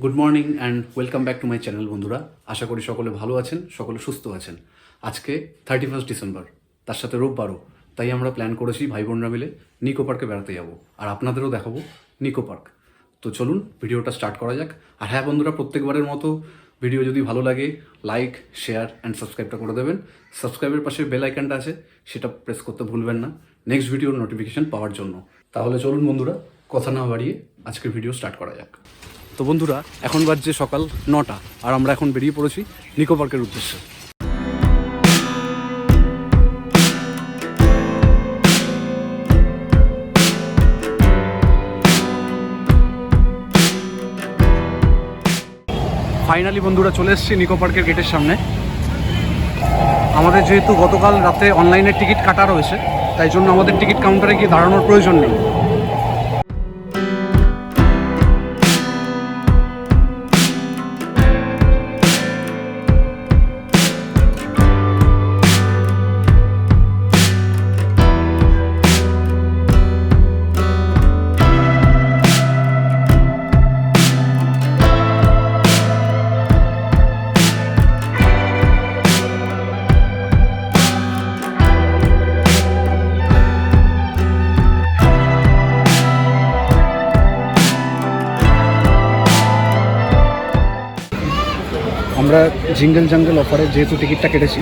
Good morning and welcome back to my channel বন্ধুরা। আশা করি সকলে ভালো আছেন, সকলে সুস্থ আছেন। আজকে 31 ডিসেম্বর, তার সাথে রোববারও, তাই আমরা প্ল্যান করেছি ভাই বোনরা মিলে নিকো পার্কে বেড়াতে যাব, আর আপনাদেরও দেখাবো নিকো পার্ক। তো চলুন ভিডিওটা স্টার্ট করা যাক। আর হ্যাঁ বন্ধুরা, প্রত্যেকবারের মতো ভিডিও যদি ভালো লাগে লাইক, শেয়ার অ্যান্ড সাবস্ক্রাইবটা করে দেবেন। সাবস্ক্রাইবের পাশে বেল আইকনটা আছে, সেটা প্রেস করতে ভুলবেন না নেক্সট ভিডিওর নোটিফিকেশন পাওয়ার জন্য। তাহলে চলুন বন্ধুরা, কথা না বাড়িয়ে আজকের ভিডিও স্টার্ট করা যাক। তো বন্ধুরা, এখন বাজছে সকাল 9টা, আর আমরা এখন বেরিয়ে পড়েছি নিকো পার্কের উদ্দেশ্যে। ফাইনালি বন্ধুরা চলে এসেছি নিকো পার্কের গেটের সামনে। আমাদের যেহেতু গতকাল রাতে অনলাইনে টিকিট কাটা রয়েছে, তাই জন্য আমাদের টিকিট কাউন্টারে গিয়ে দাঁড়ানোর প্রয়োজন নেই। আমরা জিঙ্গল জাঙ্গল অফারে যেহেতু টিকিটটা কেটেছি,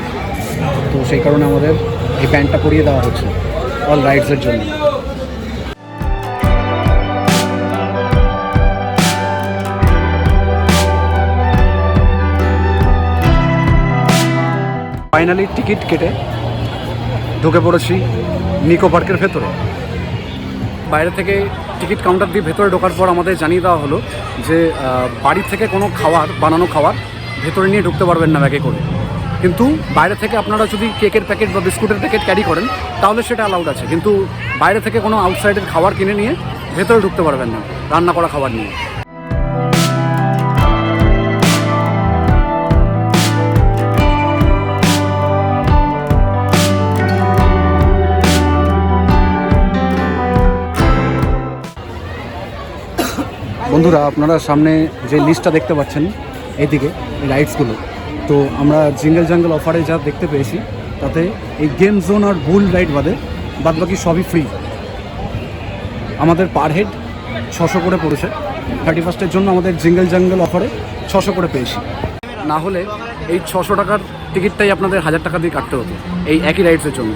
তো সেই কারণে আমাদের এই প্যান্টটা পরিয়ে দেওয়া হচ্ছে অল রাইডসের জন্য। ফাইনালি টিকিট কেটে ঢুকে পড়েছি নিকো পার্কের ভেতরে। বাইরে থেকে টিকিট কাউন্টার দিয়ে ভেতরে ঢোকার পর আমাদের জানিয়ে দেওয়া হলো যে বাড়ি থেকে কোনো বানানো খাবার ভেতরে নিয়ে ঢুকতে পারবেন না ব্যাগে করে, কিন্তু বাইরে থেকে আপনারা যদি কেকের প্যাকেট বা বিস্কুটের প্যাকেট ক্যারি করেন তাহলে সেটা অ্যালাউড আছে, কিন্তু বাইরে থেকে কোনো আউটসাইডের খাবার কিনে নিয়ে ভেতরে ঢুকতে পারবেন না রান্না করা খাবার নিয়ে। বন্ধুরা, আপনারা সামনে যে লিস্টটা দেখতে পাচ্ছেন এইদিকে, এই রাইডসগুলো, তো আমরা জিঙ্গল জাঙ্গল অফারে যা দেখতে পেয়েছি তাতে এই গেম জোন আর বুল রাইড বাদ বাকি সবই ফ্রি। আমাদের পার হেড 600 করে পড়েছে। 31 জন্য আমাদের জিঙ্গল জাঙ্গল অফারে 600 করে পেয়েছি। না হলে এই 600 টাকার টিকিটটাই আপনাদের 1000 টাকা দিয়ে কাটতে হতো এই একই রাইডসের জন্য।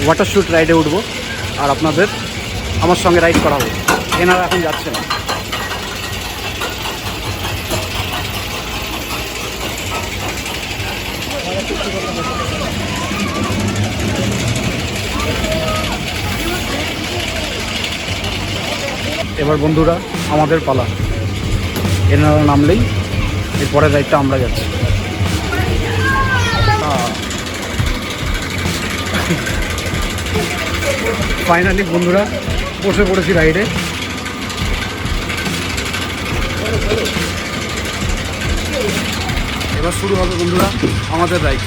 ওয়াটার শ্যুট রাইডে উঠবো আর আপনাদের আমার সঙ্গে রাইড করাবো। এনারা এখন যাচ্ছে না। এবার বন্ধুরা আমাদের পালা। এনারা নামলেই এরপরের রাইডটা আমরা যাচ্ছি। ফাইনালি বন্ধুরা বসে পড়েছি রাইডে। এবার শুরু হবে বন্ধুরা আমাদের রাইড।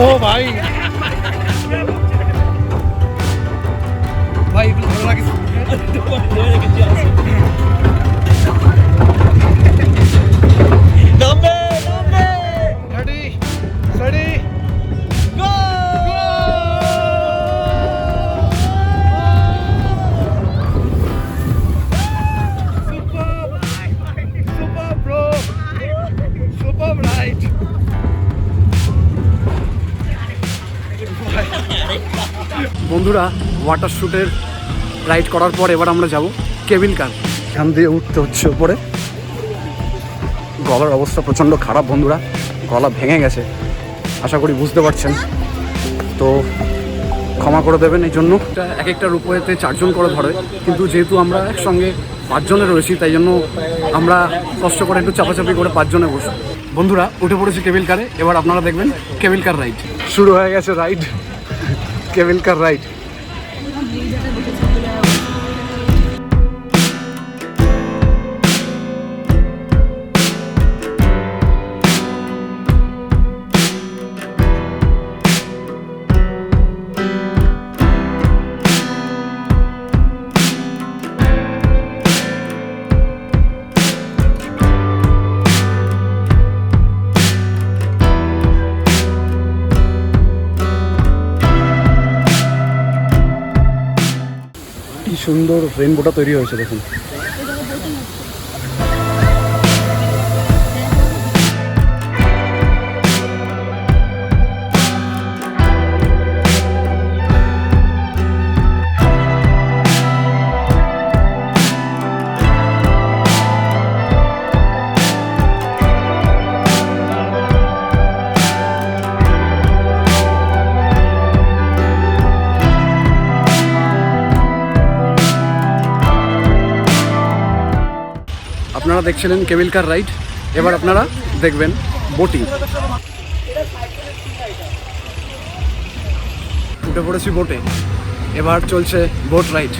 ও ভাই ভাই, একটু ভালো লাগে। বন্ধুরা, ওয়াটার শুটের রাইড করার পর এবার আমরা যাব কেবিল কার। এখান দিয়ে উঠতে হচ্ছে উপরে। গলার অবস্থা প্রচণ্ড খারাপ বন্ধুরা, গলা ভেঙে গেছে, আশা করি বুঝতে পারছেন। তো ক্ষমা করে দেবেন এই জন্য। এক একটা রূপওয়েতে 4 জন করে ধরে, কিন্তু যেহেতু আমরা একসঙ্গে 5 জনে রয়েছি, তাই জন্য আমরা কষ্ট করে একটু চাপাচাপি করে 5 জনে বসি। বন্ধুরা, উঠে পড়েছি কেবিল কারে। এবার আপনারা দেখবেন কেবিল কার রাইড শুরু হয়ে গেছে। রাইড, কেবিল কার রাইড। কি সুন্দর রেইনবোটা তৈরি হয়েছে দেখুন। আপনারা দেখছিলেন কেবিল কার রাইড, এবার আপনারা দেখবেন বোটিং। উঠে পড়েছি বোটে, এবার চলছে বোট রাইড।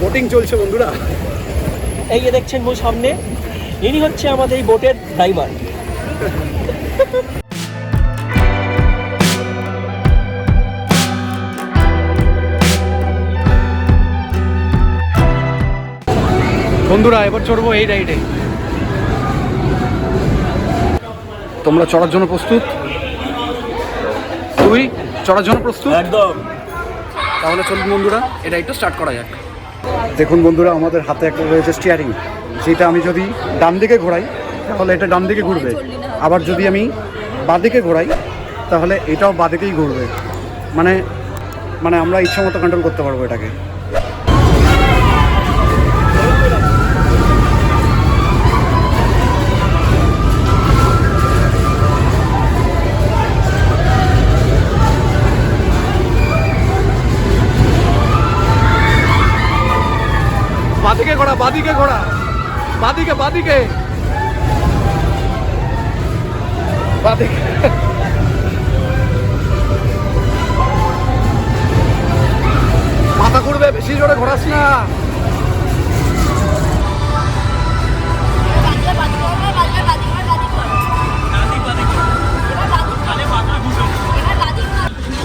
বোটিং চলছে বন্ধুরা। এই যে দেখছেন মূল সামনে, ইনি হচ্ছে আমাদের এই বোটের ড্রাইভার। বন্ধুরা, এবার চড়বো এই রাইডে। তোমরা চড়ার জন্য প্রস্তুত? তুই চড়ার জন্য প্রস্তুত? একদম। তাহলে চলুন বন্ধুরা, এই রাইডটা স্টার্ট করা যাক। দেখুন বন্ধুরা, আমাদের হাতে একটা রয়েছে স্টিয়ারিং, যেটা আমি যদি ডান দিকে ঘোরাই তাহলে এটা ডান দিকে ঘুরবে, আবার যদি আমি বাঁ দিকে ঘোরাই তাহলে এটাও বাঁ দিকেই ঘুরবে। মানে আমরা ইচ্ছা মতো কন্ট্রোল করতে পারবো এটাকে। বাদিকে ঘোড়া, বাদিকে ঘোড়া, বাদিকে বাদিকে বাদিকে। মাথা ঘুরবে, বেশি জোরে ঘোরাস না।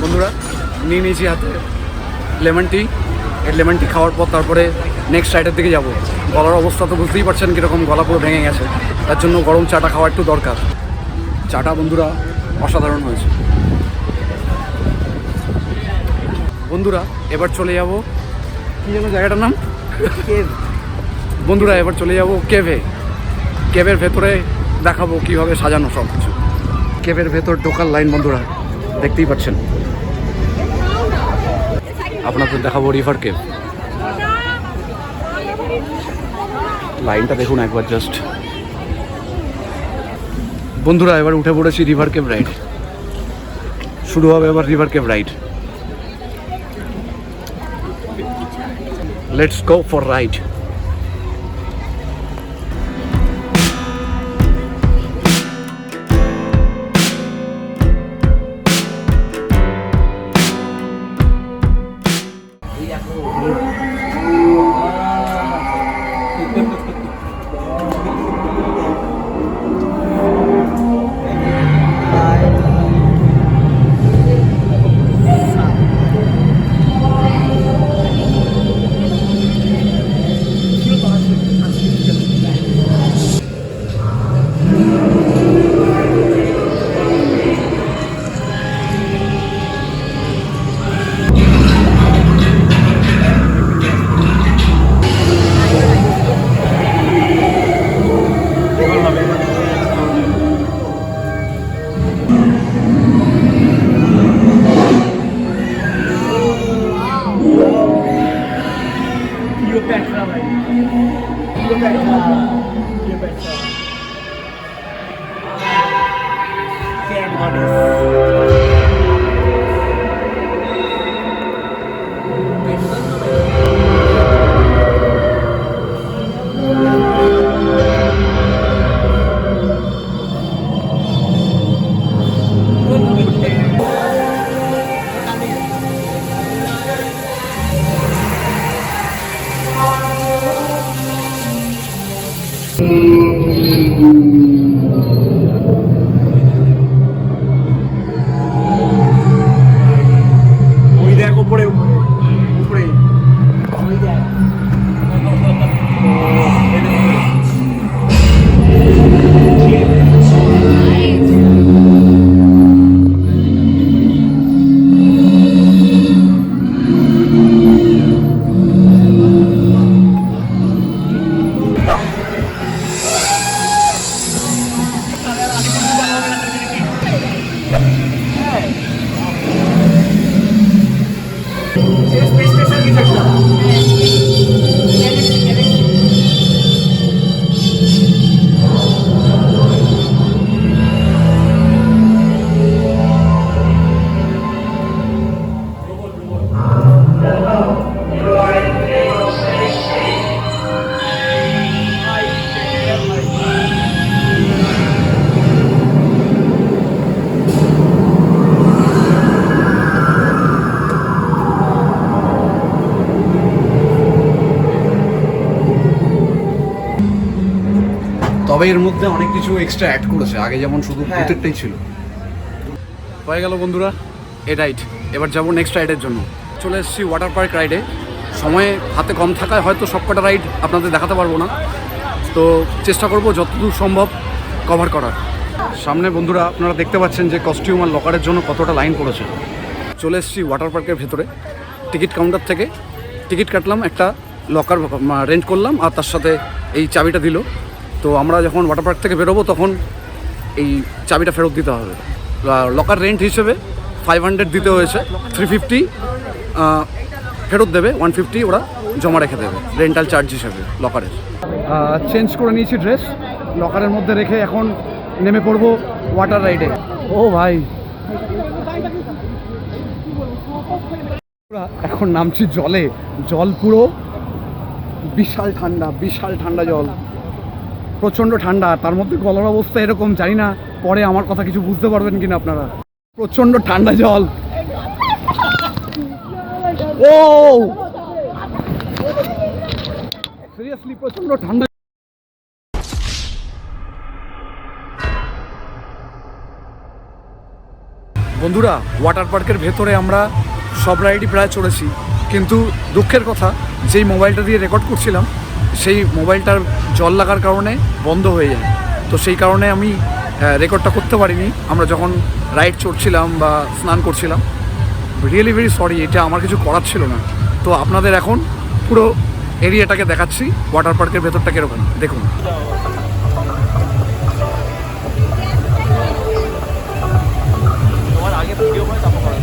বন্ধুরা, নিয়ে নিয়েছি হাতে লেমন টি। এই লেমন টি খাওয়ার পর তারপরে নেক্সট রাইডের দিকে যাব। গলার অবস্থা তো বুঝতেই পারছেন কীরকম, গলা পুরো ভেঙে গেছে, তার জন্য গরম চাটা খাওয়া একটু দরকার। চাটা বন্ধুরা অসাধারণ হয়েছে। বন্ধুরা, এবার চলে যাব, কী যেন জায়গাটার নাম, কেভ। বন্ধুরা, এবার চলে যাব কেভে। কেভের ভেতরে দেখাবো কীভাবে সাজানো সব কিছু। কেভের ভেতর ঢোকার লাইন বন্ধুরা দেখতেই পাচ্ছেন। আপনাদের দেখাবো রিভার কেভ। লাইনটা দেখুন একবার জাস্ট। বন্ধুরা, এবার উঠে পড়েছি রিভার কেভ রাইড। শুরু হবে এবার river cave ride. Let's go for ride. Cat goddess. ওই দেখ উপরে উপরে ওই দেখ স্পেস স্টেশন কিছু একটা তবে এর মধ্যে অনেক কিছু এক্সট্রা অ্যাড করেছে, আগে যেমন শুধু হ্যাঁ। ভূতেরটাই ছিল। হয়ে গেল বন্ধুরা এ রাইড, এবার যাবো নেক্সট রাইডের জন্য। চলে এসেছি ওয়াটার পার্ক রাইডে। সময় হাতে কম থাকায় হয়তো সবকটা রাইড আপনাদের দেখাতে পারবো না, তো চেষ্টা করব যতদূর সম্ভব কভার করার। সামনে বন্ধুরা আপনারা দেখতে পাচ্ছেন যে কস্টিউম আর লকারের জন্য কতটা লাইন পড়েছে। চলে এসেছি ওয়াটার পার্কের ভেতরে। টিকিট কাউন্টার থেকে টিকিট কাটলাম, একটা লকার রেন্ট করলাম আর তার সাথে এই চাবিটা দিল। তো আমরা যখন ওয়াটার পার্ক থেকে বেরোবো তখন এই চাবিটা ফেরত দিতে হবে। লকার রেন্ট হিসেবে 500 দিতে হয়েছে, 350 ফেরত দেবে, 150 ওরা জমা রেখে দেবে রেন্টাল চার্জ হিসেবে লকারের। চেঞ্জ করে নিয়েছি ড্রেস, লকারের মধ্যে রেখে এখন নেমে পড়বো ওয়াটার রাইডে। ও ভাই, এখন নামছি জলে। জল পুরো বিশাল ঠান্ডা, বিশাল ঠান্ডা জল, প্রচণ্ড ঠান্ডা। তার মধ্যে গলার অবস্থা এরকম, জানি না পরে আমার কথা কিছু বুঝতে পারবেন কিনা আপনারা। প্রচণ্ড ঠান্ডা জল। ও সিরিয়াসলি প্রচণ্ড ঠান্ডা। বন্ধুরা ওয়াটার পার্কের ভেতরে আমরা সব রাইডই প্রায় চড়েছি, কিন্তু দুঃখের কথা যেই মোবাইলটা দিয়ে রেকর্ড করছিলাম সেই মোবাইলটার জল লাগার কারণে বন্ধ হয়ে যায়। তো সেই কারণে আমি রেকর্ডটা করতে পারিনি আমরা যখন রাইড চড়ছিলাম বা স্নান করছিলাম। রিয়েলি ভেরি সরি, এটা আমার কিছু করার ছিল না। তো আপনাদের এখন পুরো এরিয়াটাকে দেখাচ্ছি, ওয়াটার পার্কের ভেতরটা কীরকম দেখুন। তোমার আগে ভিডিও করে তারপর করা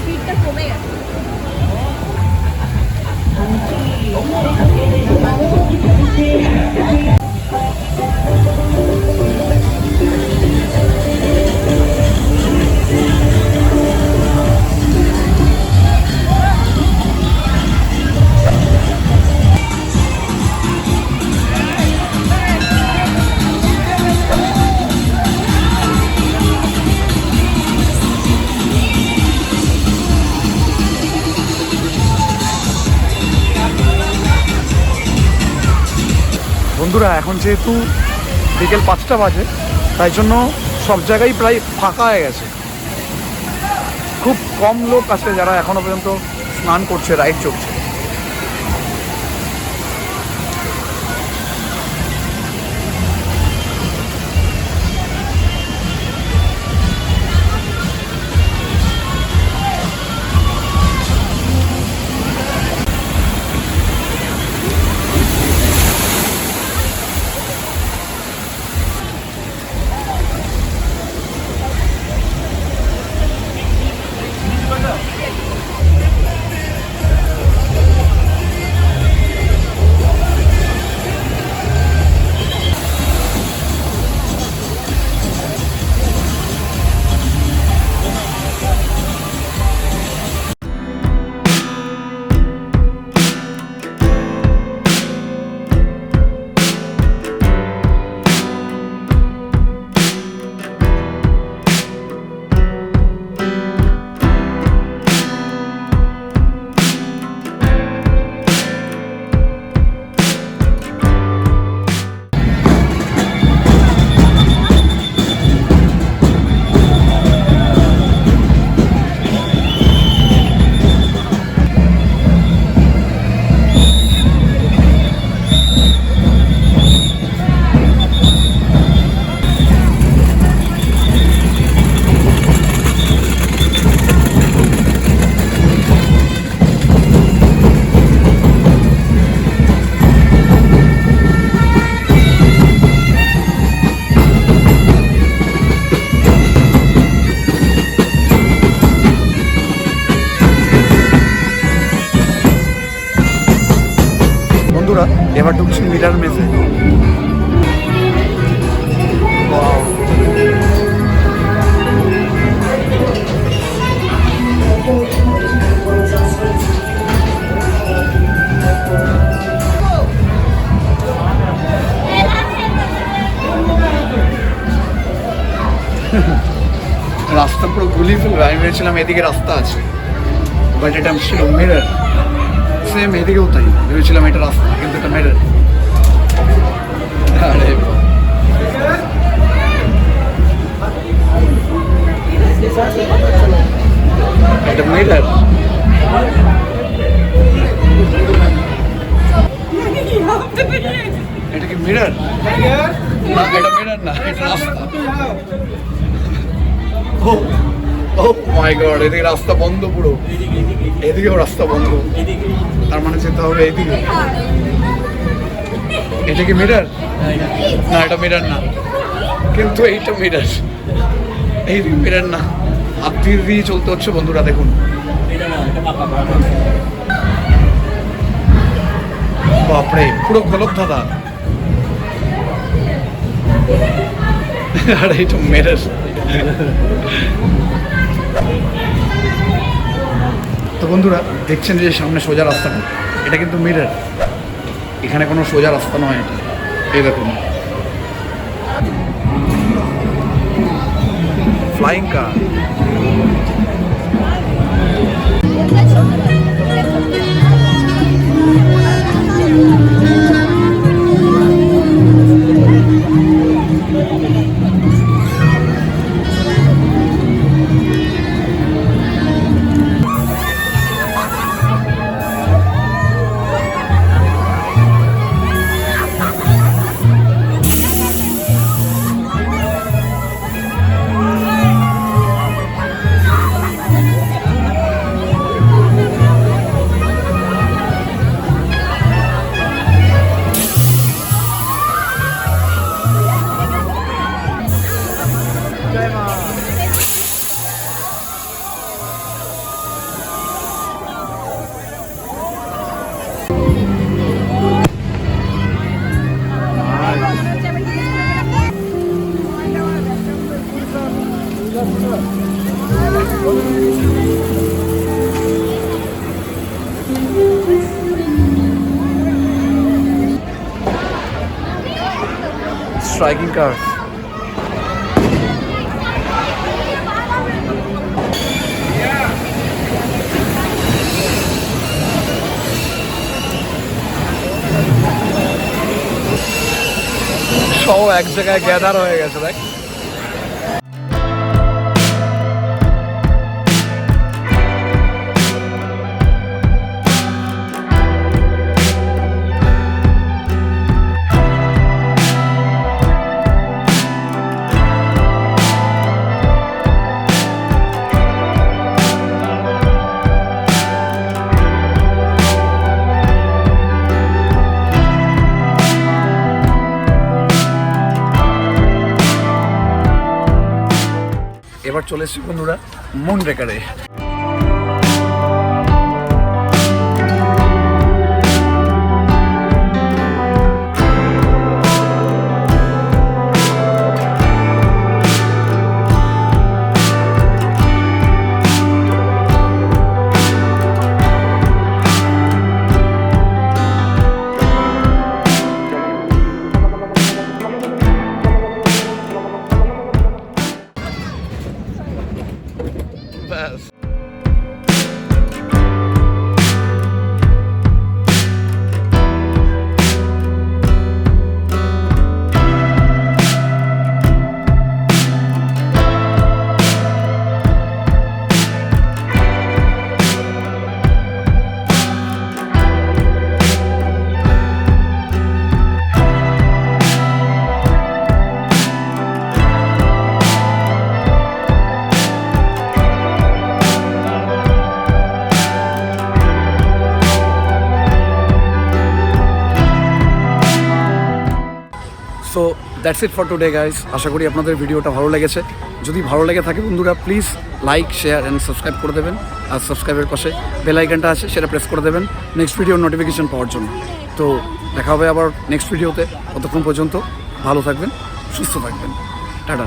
স্পিডটা কমে গেছে। বন্ধুরা এখন যেহেতু বিকেল 5টা বাজে, তাই জন্য সব জায়গায় প্রায় ফাঁকা হয়ে গেছে। খুব কম লোক আছে যারা এখনো পর্যন্ত স্নান করছে, রাইড চড়ছে। এবার ঢুকছি মিরার মেজে। রাস্তা পুরো গুলি ফেলবে, আমি ভেবেছিলাম এদিকে রাস্তা আছে, বাট এটা ছিল মিরর। সেম এদিকেও তাই, ভেবেছিলাম এটা রাস্তা কিন্তু এটা মিরর। আরে এটা মিরর। এটা কি মিরর? না এটা মিরর না, এটা রাস্তা। ও মাই গড, এদিকে রাস্তা বন্ধ পুরো, এদিকেও রাস্তা বন্ধ, তার মানে যেতে হবে এইদিকে। এটা কি মিরর? না এটা মিরর না, কিন্তু এইটা মিরর। এই মিরর না, হাত দিয়ে চলতে হচ্ছে বন্ধুরা, দেখুন। বাপরে পুরো গলদ দাদা। আর এইটা মিরর। তো বন্ধুরা দেখছেন যে সামনে সোজা রাস্তাটা, এটা কিন্তু মিরর, এখানে কোনো সোজা রাস্তা নয় এটা। এই দেখুন ফ্লাইং কার। Striking car. সব এক জায়গায় গ্যাদার হয়ে গেছে দেখ। এবার চলে এসেছি বন্ধুরা মুনরেকারে। ব্যাস so that's it for today guys. আশা করি আপনাদের ভিডিওটা ভালো লেগেছে। যদি ভালো লেগে থাকে বন্ধুরা please like share and subscribe করে দেবেন, আর সাবস্ক্রাইবের পাশে বেল আইকনটা আছে সেটা প্রেস করে দেবেন নেক্সট ভিডিওর নোটিফিকেশন পাওয়ার জন্য। তো দেখা হবে আবার নেক্সট ভিডিওতে। ততক্ষণ পর্যন্ত ভালো থাকবেন, সুস্থ থাকবেন। টাটা।